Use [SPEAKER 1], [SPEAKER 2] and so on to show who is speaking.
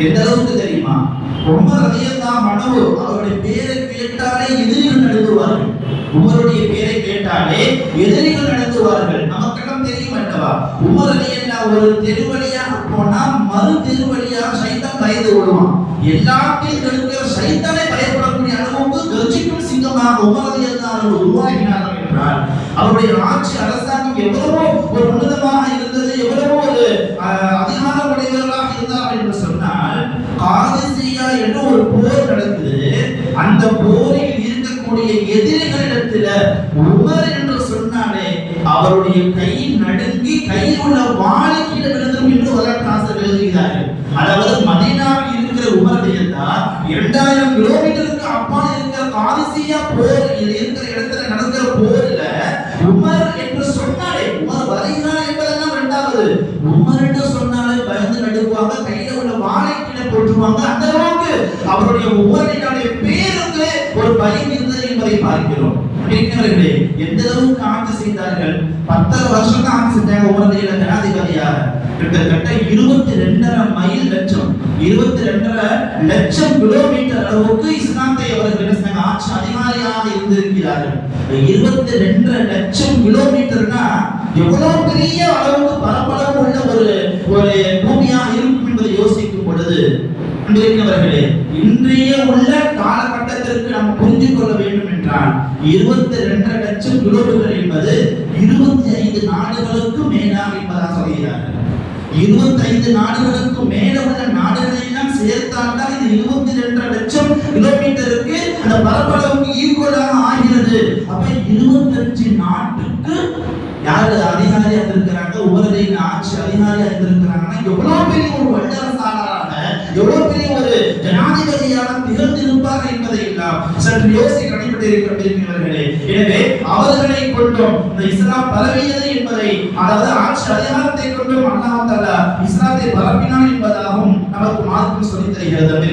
[SPEAKER 1] எந்த அளவுக்கு தெரியுமா? உமர் ரலியல்லாஹு அன்ஹு அவருடைய பேரை கேட்டாலே எதிரிகள் நடுங்குவார்கள். உமருடைய பேரை கேட்டாலே எதிரிகள் நடுங்குவார்கள். நமக்கெல்லாம் தெரியும் அல்லவா? உமர் ரலியல்லாஹு ஒரு தெருவழியாக போனா மறு தெருவழியாக சைத்தான் பயந்து ஓடுவான். எல்லாத்தையும் இருக்கிற சைத்தானை பயப்படக்கூடிய அளவுக்கு கர்ஜிக்கும் சிங்கமாக உமர் ரலியல்லாஹு உருவாகினார்கள் என்றால் அவருடைய ஆட்சி அரசாங்கம் எவ்வளவோ ஒரு உன்னதமாக இருந்தது, எவ்வளவோ ஒரு அதிகார உடையவர்களாக இருந்தார்கள் என்று சொன்னால், காதிசியா என்று ஒரு போர் நடக்குது. அந்த போரில் இருக்கக்கூடிய எதிரிகளிடத்துல உமர் என்று சொன்னாலே அவருடைய கை நடுங்கி கையில் உள்ள வாளை கீழே விழுந்தும் என்று வரலாற்றாசிரியர்கள் எழுதுகிறார்கள். அதாவது மதீனாவில் இருக்கிற உமர் ரலியல்லாஹு 2000 கிலோமீட்டருக்கு அப்பால் இருக்கிற காதிசியா போர் இருக்கிற இடத்துல நடக்கிற போர்ல உமர் என்று சொன்னாலே, உமர் வருகிறார் என்பதெல்லாம் இரண்டாவது, உமர் என்று சொன்னாலே பயந்து நடுங்குவாங்க, கையில உள்ள வாளை கீழே போட்டுருவாங்க. அந்த அளவுக்கு அவருடைய உமரினுடைய பேருக்கு ஒரு பயம் இருந்தது என்பதை பார்க்கிறோம். கேட்கிறவர்களே, எந்த அளவுக்கு ஆட்சி செய்தார்கள்? 10 வருஷம் தான் ஆட்சி செஞ்சாங்க உமர் ரலியல்லாஹு ஜனாதிபதியாக. கிட்டத்தட்ட 22.5 மைல் லட்சம் 22.5 லட்சம் கிலோமீட்டர் அளவுக்கு இஸ்லாத்தை அவர்கள் ஆட்சி அதிகாரியாக இருந்திருக்கிறார்கள். 22.5 லட்சம் கிலோமீட்டர்னா எவ்வளவு பெரிய அளவுக்கு பரப்பளவு உள்ள ஒரு பூமியாக இருக்கும் என்பதை யோசிக்கும் பொழுது, அன்பிற்குரியவர்களே, இன்றைய உள்ள காலகட்டத்திற்கு நாம் புரிந்து கொள்ள வேண்டும் என்றால் 22.5 லட்சம் கிலோமீட்டர் என்பது 25 நாடுகளுக்கு மேலாக என்பதாக சொல்கிறார்கள். 25 நாடுகளுக்கு மேல உள்ள நாடுகளை எல்லாம் சேர்த்தால்தான் இது 22.5 லட்சம் கிலோமீட்டருக்கு அந்த பரப்பளவுக்கு ஈக்குவலாக ஆகிறது. அப்ப 25 நாட்டுக்கு யாரு அதிகாரியா இருக்கிறாங்க, உமரதின் ஆட்சி அதிகாரியா இருந்திருக்கிறாங்கன்னா எவ்வளவு பெரிய ஒரு வல்லரசாளராக, எவ்வளவு பெரிய ஒரு ஜனாதிபதியாக திகழ்ந்திருப்பார் என்பதை எல்லாம் சற்று யோசிக்க கடைபிடிக்கிறவர்களே. எனவே அவர்களை கொண்டும் இந்த இஸ்லாம் பரவியது என்பதை, அதாவது ஆட்சி அதிகாரத்தை கொண்டும் அல்லாஹ் தஆலா இஸ்லாத்தை பரப்பினான் என்பதாகவும் நமக்கு மார்க்கம் சொல்லித் தருகிறது.